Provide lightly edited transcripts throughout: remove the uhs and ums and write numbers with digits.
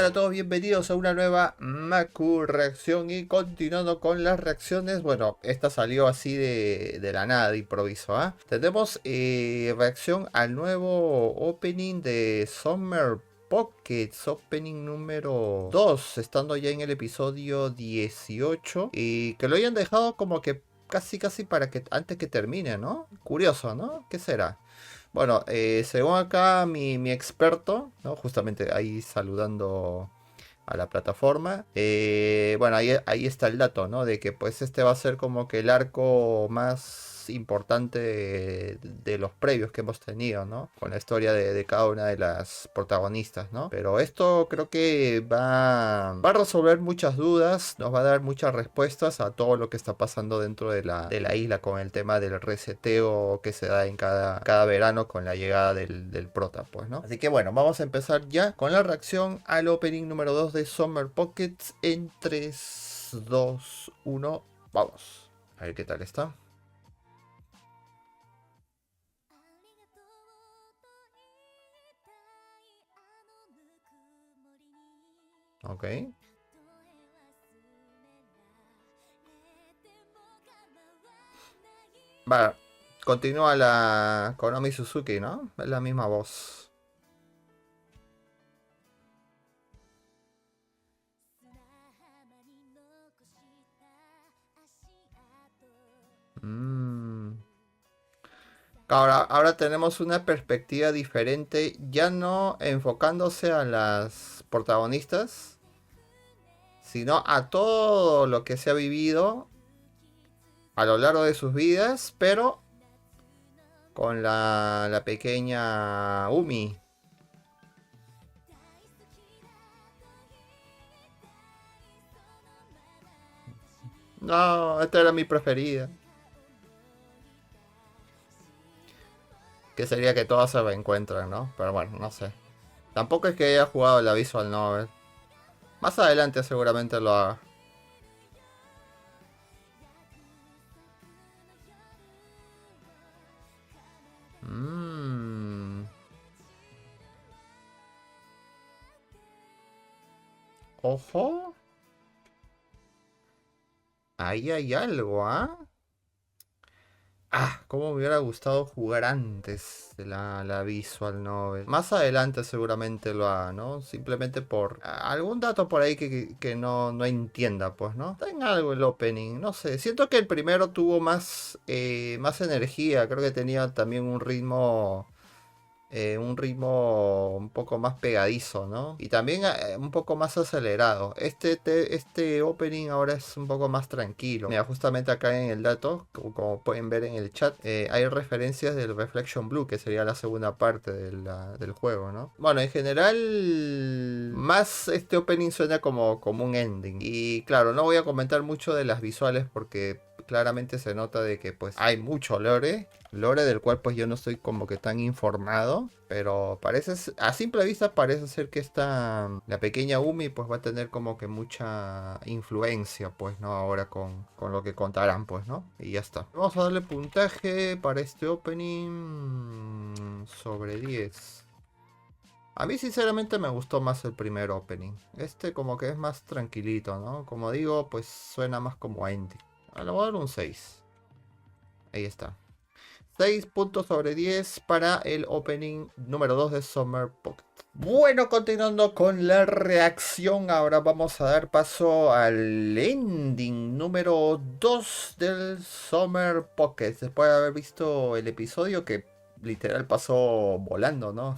tal a todos? Bienvenidos a una nueva Maku reacción y continuando con las reacciones. Bueno, esta salió así de la nada, de improviso, ¿ah? Tenemos reacción al nuevo opening de Summer Pockets, opening número 2, estando ya en el episodio 18 y que lo hayan dejado como que casi para que antes que termine, ¿no? Curioso, ¿no? ¿Qué será? Bueno, según acá mi experto, ¿no? Justamente ahí saludando a la plataforma. Bueno, ahí está el dato, ¿no? De que pues este va a ser como que el arco más importante de los previos que hemos tenido, ¿no? Con la historia de cada una de las protagonistas, ¿no? Pero esto creo que va a resolver muchas dudas, nos va a dar muchas respuestas a todo lo que está pasando dentro de la isla con el tema del reseteo que se da en cada verano con la llegada del prota, pues, ¿no? Así que bueno, vamos a empezar ya con la reacción al opening número 2 de Summer Pockets en 3, 2, 1, vamos. A ver qué tal está. Ok. Va, continúa la Konami Suzuki, ¿no? Es la misma voz. Mm. Ahora tenemos una perspectiva diferente, ya no enfocándose a las protagonistas, sino a todo lo que se ha vivido a lo largo de sus vidas, pero con la pequeña Umi. No, esta era mi preferida. Que sería que todas se reencuentran, ¿no? Pero bueno, no sé. Tampoco es que haya jugado la Visual Novel. Más adelante seguramente lo haga. Mmm. Ojo. Ahí hay algo, ¿ah? Ah, cómo me hubiera gustado jugar antes de la Visual Novel. Más adelante seguramente lo haga, ¿no? Simplemente por algún dato por ahí que no entienda, pues, ¿no? Tenga algo el opening, no sé. Siento que el primero tuvo más energía. Creo que tenía también un ritmo un poco más pegadizo, ¿no? Y también un poco más acelerado. Este opening ahora es un poco más tranquilo. Mira, justamente acá en el dato, como pueden ver en el chat, hay referencias del Reflection Blue, que sería la segunda parte del juego, ¿no? Bueno, en general, más este opening suena como un ending. Y claro, no voy a comentar mucho de las visuales porque claramente se nota de que pues hay mucho lore del cual pues yo no estoy como que tan informado, pero a simple vista parece ser que la pequeña Umi pues va a tener como que mucha influencia pues, ¿no? Ahora con lo que contarán pues, ¿no? Y ya está. Vamos a darle puntaje para este opening sobre 10. A mí sinceramente me gustó más el primer opening. Este como que es más tranquilito, ¿no? Como digo, pues suena más como a indie. Le voy a dar un 6. Ahí está. 6 puntos sobre 10 para el opening número 2 de Summer Pocket. Bueno, continuando con la reacción, ahora vamos a dar paso al ending número 2 del Summer Pocket. Después de haber visto el episodio que literal pasó volando, ¿no?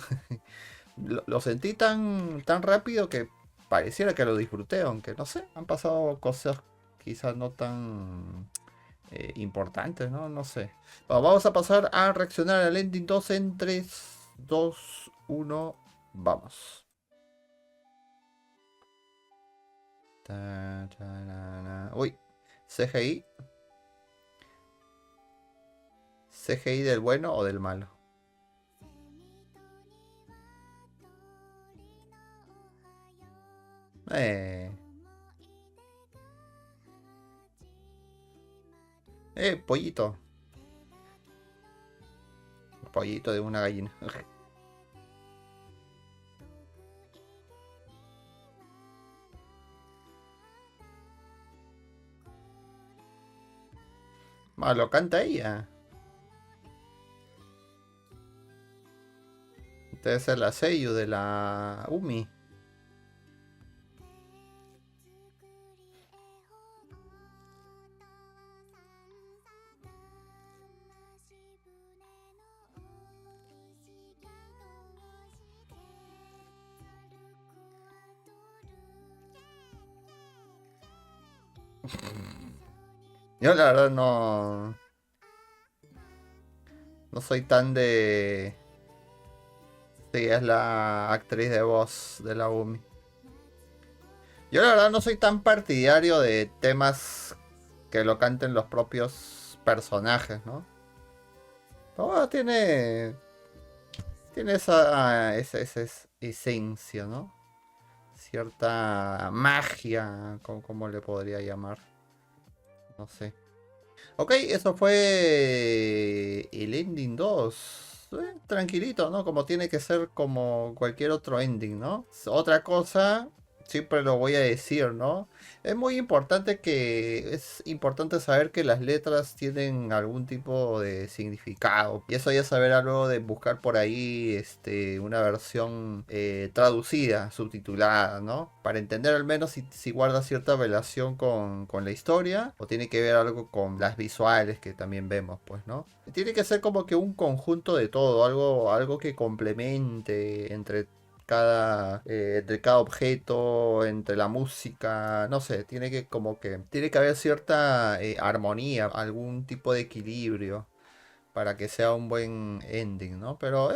Lo sentí tan rápido que pareciera que lo disfruté, aunque no sé, han pasado cosas quizás no tan importantes, ¿no? No sé. Bueno, vamos a pasar a reaccionar al ending 2 en 3, 2, 1, vamos. Uy, CGI. CGI del bueno o del malo. Eh, pollito. Pollito de una gallina. Ah, lo canta ella. Debe ser la seiyuu de la Umi. Yo la verdad no soy tan de... Sí, es la actriz de voz de la Umi. Yo la verdad no soy tan partidario de temas que lo canten los propios personajes, ¿no? Pero bueno, tiene esa esencia, ¿no? Cierta magia, como le podría llamar. No sé. Ok, eso fue el ending 2. Tranquilito, ¿no? Como tiene que ser como cualquier otro ending, ¿no? Otra cosa, siempre lo voy a decir, ¿no? Es importante saber que las letras tienen algún tipo de significado. Y eso ya saber algo de buscar por ahí una versión traducida, subtitulada, ¿no? Para entender al menos si guarda cierta relación con la historia o tiene que ver algo con las visuales que también vemos, pues, ¿no? Tiene que ser como que un conjunto de todo, algo que complemente entre cada objeto, entre la música, no sé, tiene que haber cierta armonía, algún tipo de equilibrio para que sea un buen ending, ¿no? Pero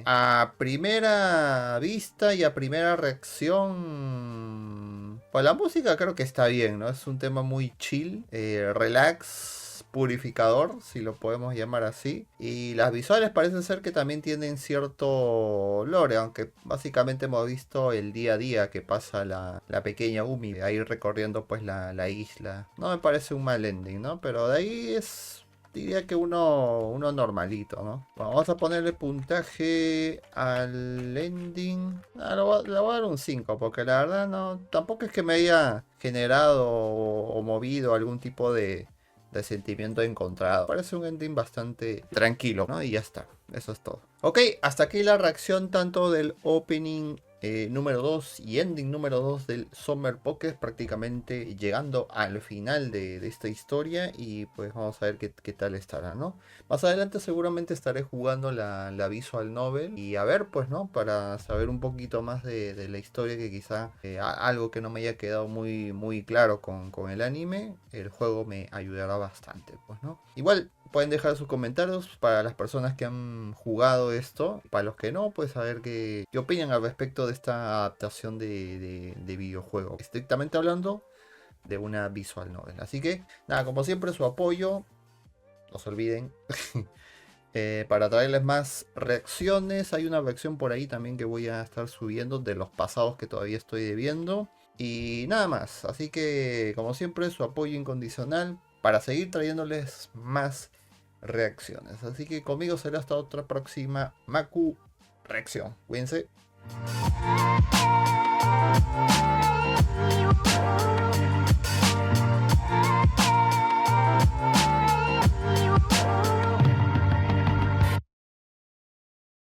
a primera vista y a primera reacción, pues la música creo que está bien, ¿no? Es un tema muy chill, relax, purificador, si lo podemos llamar así. Y las visuales parecen ser que también tienen cierto lore, aunque básicamente hemos visto el día a día que pasa la pequeña Umi, ahí recorriendo pues la isla. No me parece un mal ending, ¿no? Pero de ahí diría que uno normalito, ¿no? Bueno, vamos a ponerle puntaje al ending. Le voy a dar un 5 porque la verdad no, tampoco es que me haya generado o movido algún tipo de sentimiento encontrado. Parece un ending bastante tranquilo, ¿no? Y ya está. Eso es todo. Ok, hasta aquí la reacción tanto del opening número 2 y ending número 2 del Summer Pocket, prácticamente llegando al final de esta historia y pues vamos a ver qué tal estará, ¿no? Más adelante seguramente estaré jugando la Visual Novel y a ver pues, ¿no? Para saber un poquito más de la historia, que quizá algo que no me haya quedado muy claro con el anime, el juego me ayudará bastante, pues, ¿no? Igual pueden dejar sus comentarios para las personas que han jugado esto. Para los que no, pues a ver qué opinan al respecto de esta adaptación de videojuego. Estrictamente hablando, de una visual novel. Así que, nada, como siempre, su apoyo. No se olviden. Para traerles más reacciones. Hay una reacción por ahí también que voy a estar subiendo de los pasados que todavía estoy debiendo. Y nada más. Así que, como siempre, su apoyo incondicional para seguir trayéndoles más reacciones. Así que conmigo será hasta otra próxima Maku reacción. Cuídense.